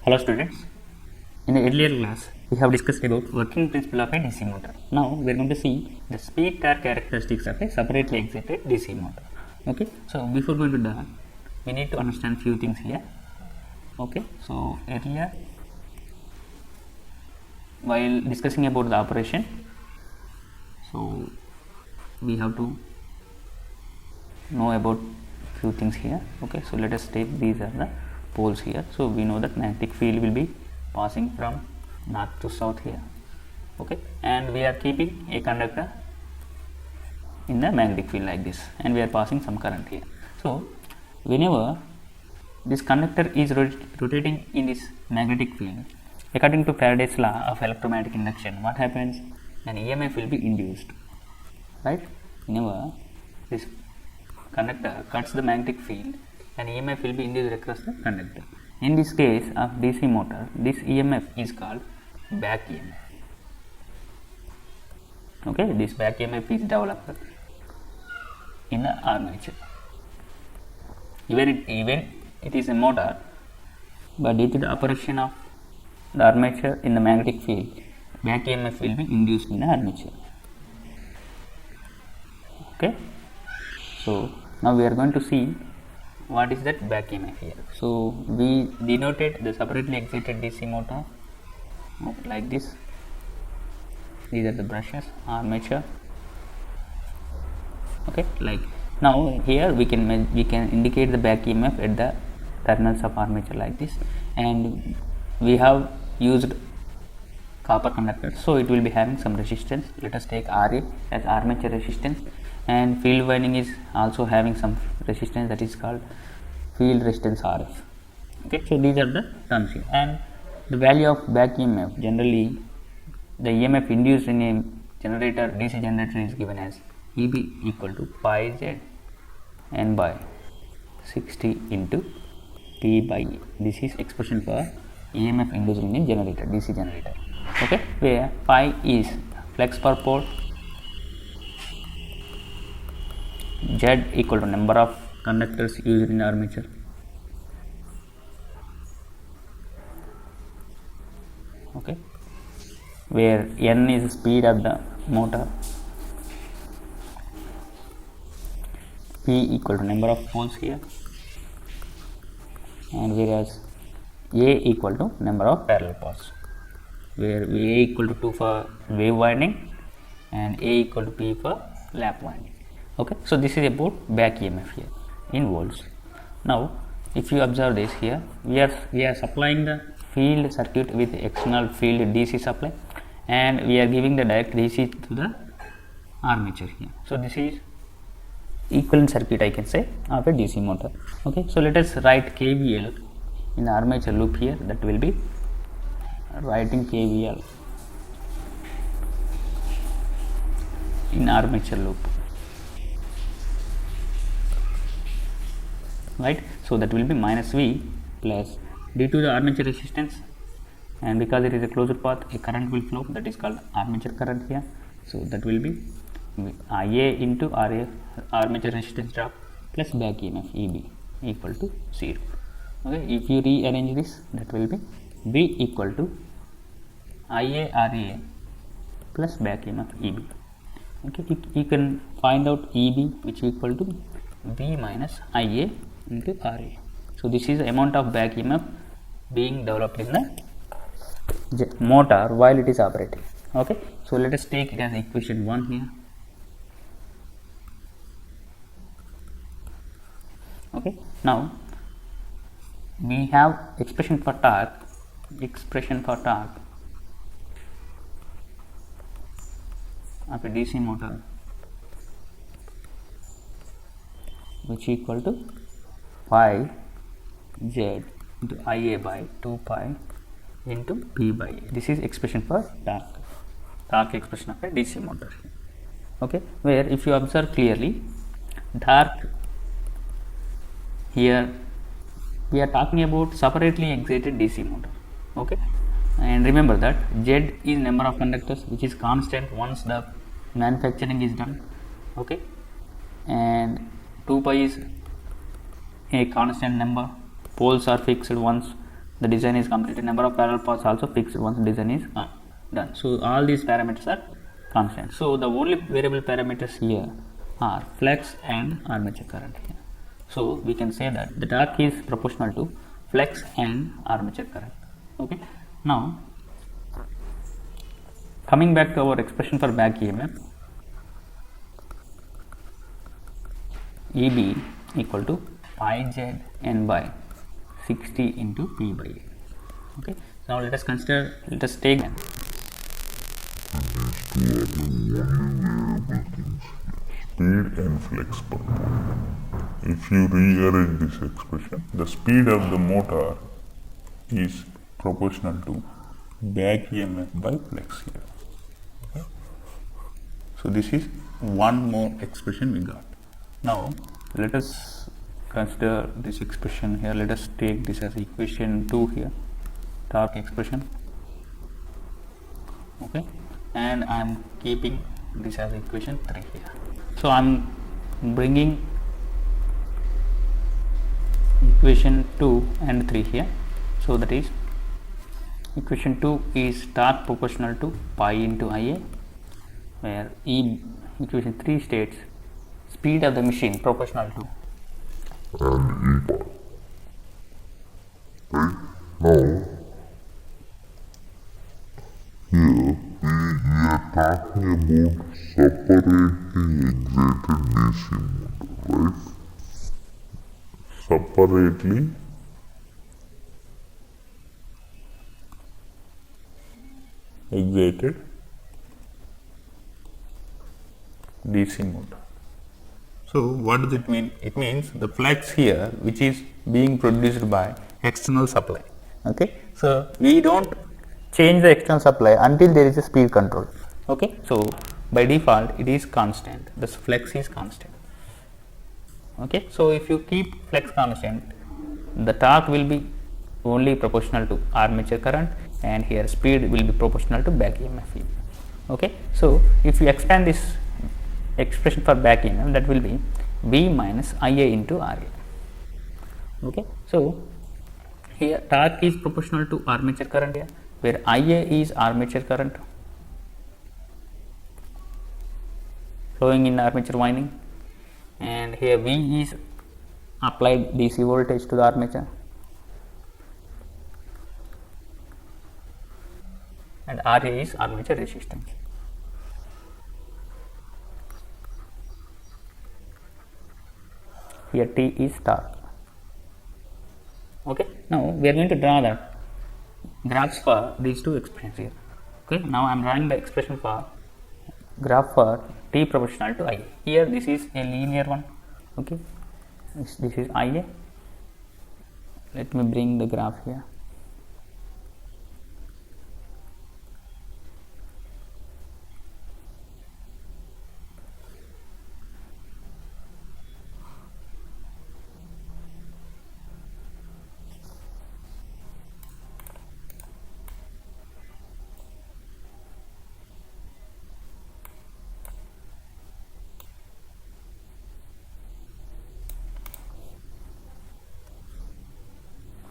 Hello students, in the earlier class we have discussed about working principle of a DC motor. Now we are going to see the speed torque characteristics of a separately excited DC motor. Okay, so before going to that we need to understand few things here. Okay, so earlier while discussing about the operation, so we have to know about few things here. Okay, so let us take these are the poles here. So we know that magnetic field will be passing from north to south here. Okay, and we are keeping a conductor in the magnetic field like this, and we are passing some current here. So whenever this conductor is rotating in this magnetic field, according to Faraday's law of electromagnetic induction, what happens? An EMF will be induced, right? Whenever this conductor cuts the magnetic field, an EMF will be induced across the conductor. In this case of DC motor, this EMF is called back EMF. Okay, this back EMF is developed in the armature. Even it is a motor, but due to the operation of the armature in the magnetic field, back EMF will be induced in the armature. Okay, so now we are going to see what is that back EMF here. So we denoted the separately excited DC motor like this. These are the brushes, armature. Okay, like now here we can indicate the back EMF at the terminals of armature like this, and we have used copper conductor, so it will be having some resistance. Let us take Ra as armature resistance, and field winding is also having some resistance, that is called field resistance Rf. Okay, so these are the terms here. And the value of back EMF, generally the EMF induced in a generator, DC generator, is given as Eb equal to pi Z n by 60 into P by E. This is expression for EMF induced in a generator, DC generator. Okay, where pi is flux per pole, Z equal to number of conductors used in the armature, okay, where n is the speed of the motor, P equal to number of poles here, and whereas A equal to number of parallel paths, where A equal to 2 for wave winding and A equal to P for lap winding. Okay, so this is about back EMF here in volts. Now if you observe this here, we are supplying the field circuit with external field DC supply, and we are giving the direct DC to the armature here. So this is equivalent circuit, I can say, of a DC motor. Okay, so let us write KVL in the armature loop here. That will be writing KVL in armature loop, right? So that will be minus V plus, due to the armature resistance and because it is a closed path, a current will flow, that is called armature current here. So that will be Ia into Ra, armature resistance drop, plus back EMF Eb equal to 0. Okay, if you rearrange this, that will be V equal to Ia Ra plus back EMF Eb. Okay, you can find out Eb, which is equal to V minus Ia into Ra. So this is the amount of back EMF being developed in the motor while it is operating. Okay, so let us take it as equation 1 here. Okay, now we have expression for torque of a DC motor, which equal to pi Z into Ia by 2 pi into P by A. This is expression for torque expression of a DC motor. Okay, where if you observe clearly, torque here we are talking about separately excited DC motor. Okay, and remember that Z is number of conductors, which is constant once the manufacturing is done. Okay, and 2 pi is a constant number, poles are fixed once the design is completed. Number of parallel paths also fixed once design is done. So all these parameters are constant. So the only variable parameters here are flux and armature current here. So we can say that the torque is proportional to flux and armature current. Okay. Now coming back to our expression for back EMF, EB equal to pi z n by 60 into P by A. Okay. Now let us consider, let us take speed and flux per mode. If you rearrange this expression, the speed of the motor is proportional to back EMF by flux here. Okay. So this is one more expression we got. Now let us consider this expression here. Let us take this as equation 2 here, torque expression. Okay, and I am keeping this as equation 3 here. So I am bringing equation 2 and 3 here. So that is equation 2 is torque proportional to pi into Ia, where equation 3 states speed of the machine proportional to and E. Right? Now, here we are talking about separately excited DC motor, right? Separately excited DC motor. So what does it mean? It means the flux here, which is being produced by external supply. Okay, so we don't change the external supply until there is a speed control. Okay, so by default it is constant. The flux is constant. Okay, so if you keep flux constant, the torque will be only proportional to armature current, and here speed will be proportional to back EMF. Okay, so if you expand this expression for back EMF, that will be V minus Ia into Ra. Okay, so here torque is proportional to armature current here, where Ia is armature current flowing in armature winding, and here V is applied DC voltage to the armature, and Ra is armature resistance. Here T is torque. Okay, now we are going to draw the graphs for these two expressions here. Okay, now I am drawing the expression for graph for T proportional to Ia. Here this is a linear one. Okay, this is Ia. Let me bring the graph here.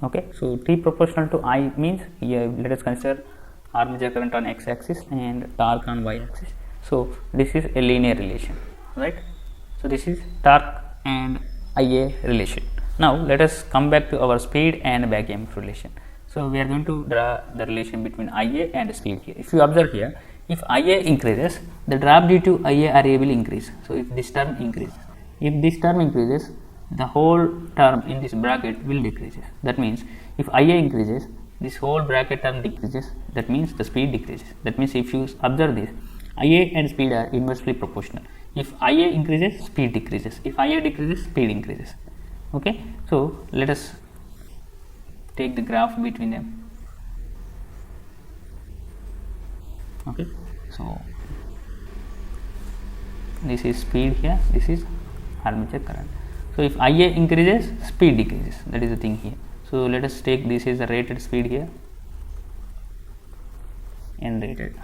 Okay, so T proportional to I means here let us consider armature current on x axis and torque on y axis. So this is a linear relation, right? So this is torque and Ia relation. Now let us come back to our speed and back EMF relation. So we are going to draw the relation between Ia and speed here. If you observe here, if Ia increases, the drop due to Ia Ra will increase. So if this term increases, if this term increases, the whole term in this bracket will decreases. That means if Ia increases, this whole bracket term decreases. That means the speed decreases. That means if you observe this, Ia and speed are inversely proportional. If Ia increases, speed decreases. If Ia decreases, speed increases. Okay, so let us take the graph between them. Okay, so this is speed here, this is armature current. So if Ia increases, speed decreases. That is the thing here. So let us take this is the rated speed here and rated.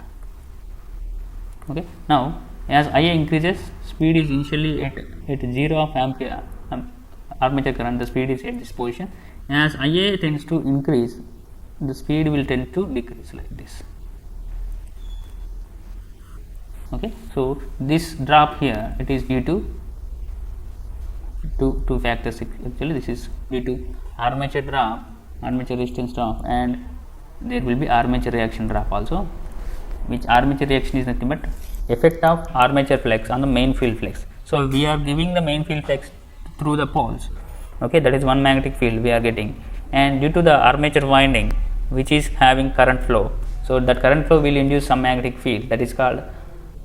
Okay. Now as Ia increases, speed is initially at 0 of ampere armature current. The speed is at this position. As Ia tends to increase, the speed will tend to decrease like this. Okay, so this drop here, it is due to two factors. Actually, this is due to armature drop, armature resistance drop, and there will be armature reaction drop also, which armature reaction is nothing but effect of armature flux on the main field flux. So we are giving the main field flux through the poles. Okay, that is one magnetic field we are getting, and due to the armature winding which is having current flow, so that current flow will induce some magnetic field, that is called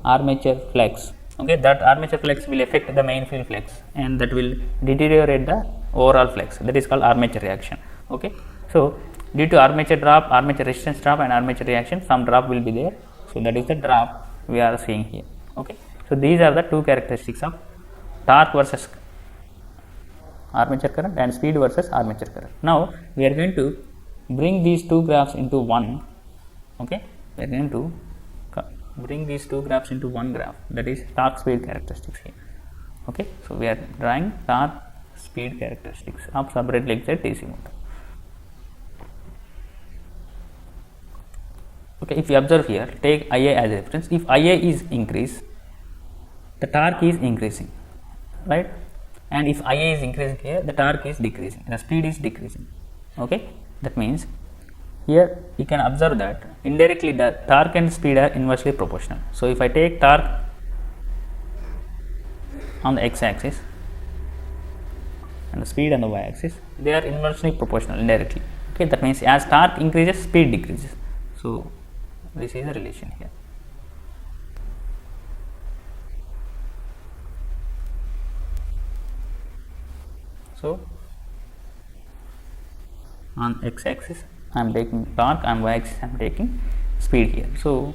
armature flux. Okay, that armature flux will affect the main field flux, and that will deteriorate the overall flux, that is called armature reaction. Okay, so due to armature drop, armature resistance drop, and armature reaction, some drop will be there. So that is the drop we are seeing here. Okay, so these are the two characteristics of torque versus armature current and speed versus armature current. Now we are going to bring these two graphs into one. Okay, we are going to bring these two graphs into one graph, that is torque speed characteristics here. Okay, so we are drawing torque speed characteristics of separately excited DC motor. Okay, if you observe here, take Ia as a reference. If Ia is increased, the torque is increasing, right? And if Ia is increasing here, the torque is decreasing, the speed is decreasing. Okay, that means here you can observe that indirectly the torque and speed are inversely proportional. So if I take torque on the x-axis and the speed on the y-axis, they are inversely proportional indirectly. Okay, that means as torque increases, speed decreases. So this is the relation here. So on x-axis I am taking torque, and y-axis I am taking speed here. So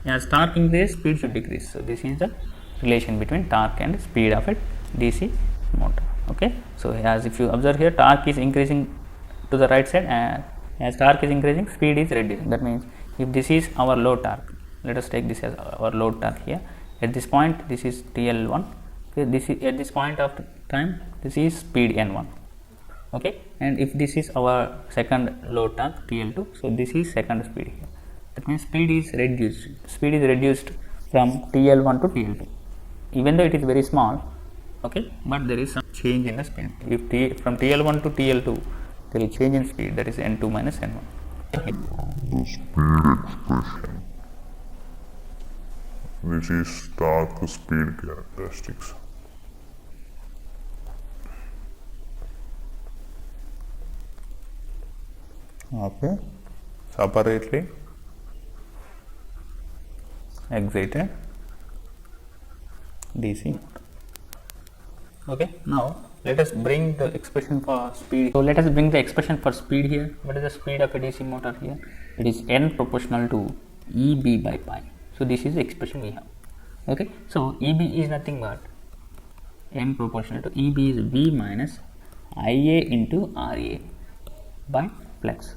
as torque increases, speed should decrease. So this is the relation between torque and speed of a DC motor. Okay, so as if you observe here, torque is increasing to the right side, and as torque is increasing, speed is reducing. That means if this is our load torque, let us take this as our load torque here. At this point, this is TL1. Okay, this is at this point of time, this is speed N1. Okay, and if this is our second load torque TL2, so this is second speed here. That means speed is reduced from TL1 to TL2, even though it is very small. Okay, but there is some change in the speed. If from TL1 to TL2 there is change in speed, that is N2 minus N1. Okay. The speed expression. This is torque speed characteristics. Okay, separately excited DC motor. Okay, now let us bring the expression for speed. So let us bring the expression for speed here. What is the speed of a DC motor here? It is N proportional to EB by pi. So this is the expression we have. Okay, so EB is nothing but N proportional to EB is V minus IA into RA by flux.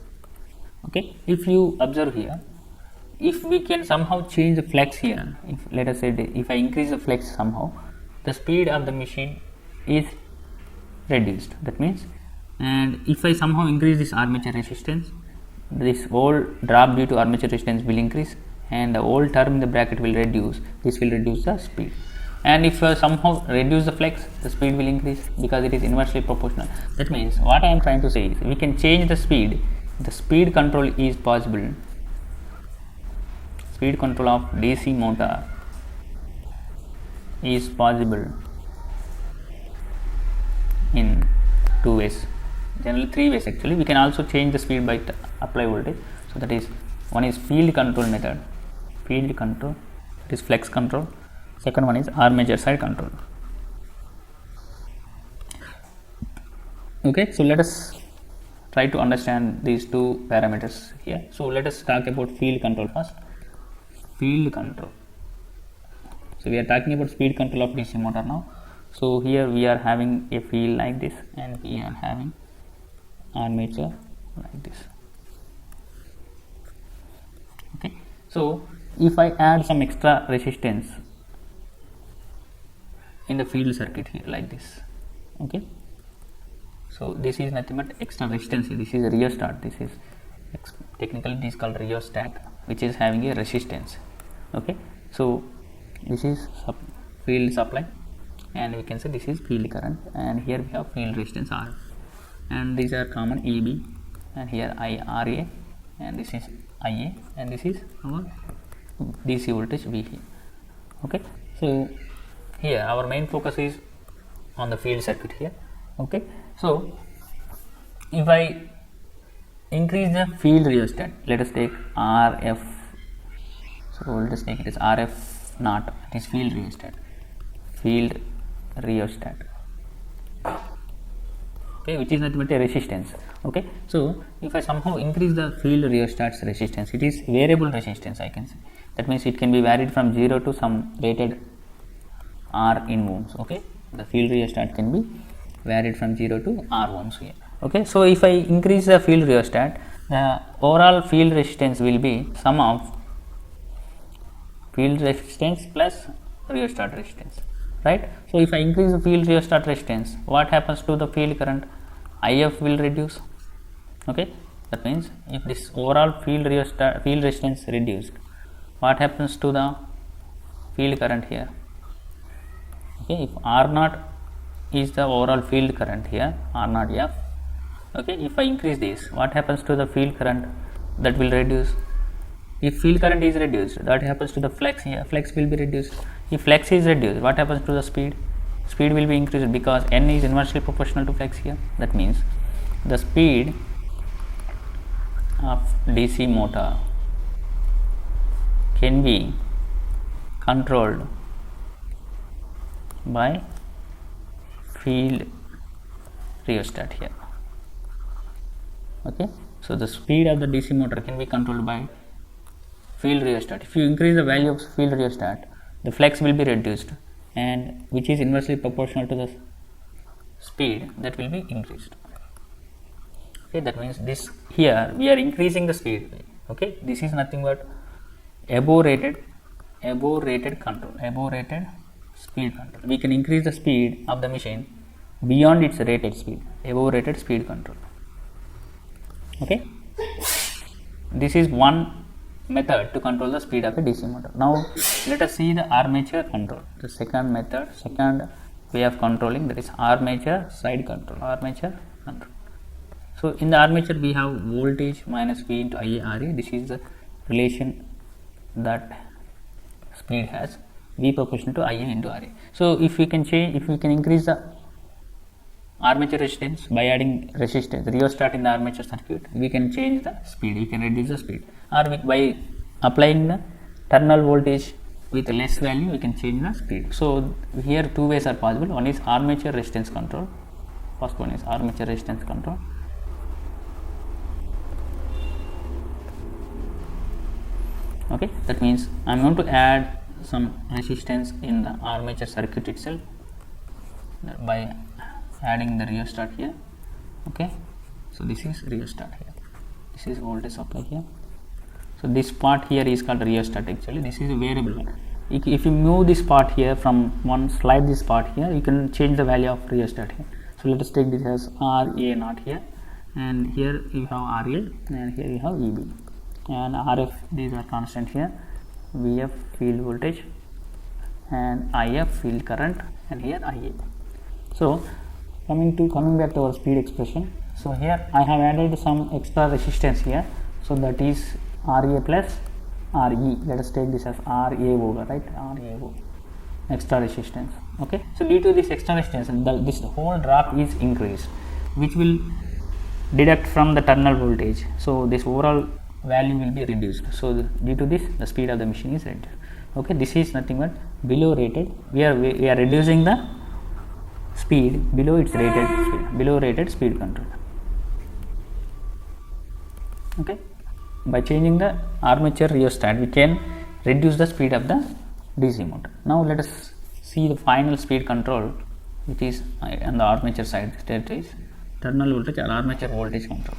Okay, if you observe here, if we can somehow change the flux here, if let us say if I increase the flux somehow, the speed of the machine is reduced. That means, and if I somehow increase this armature resistance, this whole drop due to armature resistance will increase, and the whole term in the bracket will reduce. This will reduce the speed. And if somehow reduce the flux, the speed will increase because it is inversely proportional. That means what I am trying to say is we can change the speed. The speed control is possible. Speed control of DC motor is possible in two ways, generally three ways actually. We can also change the speed by apply voltage. So that is, one is field control method, field control, it is flex control. Second one is armature side control. Okay, so let us try to understand these two parameters here. So let us talk about field control first. Field control. So we are talking about speed control of DC motor now. So here we are having a field like this, and we are having armature like this. Okay, so if I add some extra resistance in the field circuit here like this, okay, so this is nothing but extra resistance. This is a rheostat, this is technically it is called rheostat, which is having a resistance. Okay, so this is field supply, and we can say this is field current, and here we have field resistance R, and these are common EB, and here IRA, and this is IA, and this is our DC voltage VE. Okay, so here our main focus is on the field circuit here. Okay, so if I increase the field rheostat, let us take RF, so let us take it as RF naught, it is field rheostat, okay, which is nothing but a resistance. Okay, so if I somehow increase the field rheostat's resistance, it is variable resistance, I can say. That means it can be varied from 0 to some rated R in ohms. Okay, the field rheostat can be varied from 0 to R ohms here. Okay, so if I increase the field rheostat, the overall field resistance will be sum of field resistance plus rheostat resistance, right? So if I increase the field rheostat resistance, what happens to the field current? IF will reduce. Okay, that means if this overall field resistance reduced, what happens to the field current here? Okay, if R naught is the overall field current here, R naught F. Okay, if I increase this, what happens to the field current? That will reduce. If field current is reduced, that happens to the flux here, flux will be reduced. If flux is reduced, what happens to the speed? Speed will be increased because N is inversely proportional to flux here. That means the speed of DC motor can be controlled by field rheostat here. Okay, so the speed of the DC motor can be controlled by field rheostat. If you increase the value of field rheostat, the flux will be reduced, and which is inversely proportional to the speed, that will be increased. Okay, that means this here we are increasing the speed. Okay, this is nothing but above rated control, above rated speed control. We can increase the speed of the machine beyond its rated speed, above rated speed control. Okay, this is one method to control the speed of a DC motor. Now let us see the armature control, the second method, second way of controlling, that is armature side control, armature control. So in the armature we have voltage minus V into IaRa. This is the relation that speed has, V proportional to Ia into Ra. So if we can change, if we can increase the armature resistance by adding resistance, rheostat in the armature circuit, we can change the speed, we can reduce the speed, or by applying the terminal voltage with less value, we can change the speed. So here two ways are possible. One is armature resistance control. First one is armature resistance control. Okay, that means I am going to add some resistance in the armature circuit itself by adding the rheostat here. Okay, so this is rheostat here, this is voltage supply here. So this part here is called rheostat. Actually this is a variable one. If you move this part here from one, slide this part here, you can change the value of rheostat here. So let us take this as RA naught here, and here you have RA, and here you have EB, and RF, these are constant here, VF field voltage, and IF field current, and here IA. So coming back to our speed expression. So here I have added some extra resistance here, so that is RA plus RE. Let us take this as RAO, right? RAO, extra resistance. Okay, so due to this extra resistance, this whole drop is increased, which will deduct from the terminal voltage. So this overall value will be reduced. So due to this, the speed of the machine is reduced. Okay, this is nothing but below rated. We are reducing the speed below its rated speed, below rated speed control. Okay, by changing the armature rheostat, we can reduce the speed of the DC motor. Now let us see the final speed control, which is on the armature side. That is terminal voltage or armature voltage control.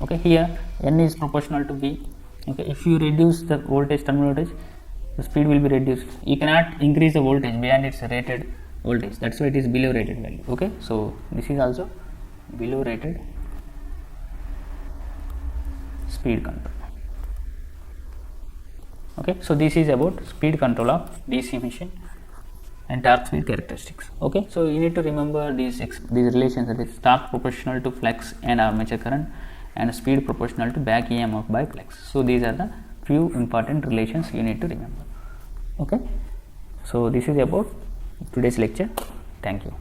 Okay, here N is proportional to V. Okay, if you reduce the voltage, terminal voltage, the speed will be reduced. You cannot increase the voltage beyond its rated voltage. That's why it is below rated value. Okay, so this is also below rated speed control. Okay, so this is about speed control of DC machine and torque speed characteristics. Okay, so you need to remember these relations, that is torque proportional to flux and armature current, and speed proportional to back EMF by flux. So these are the few important relations you need to remember. Okay, so this is about today's lecture. Thank you.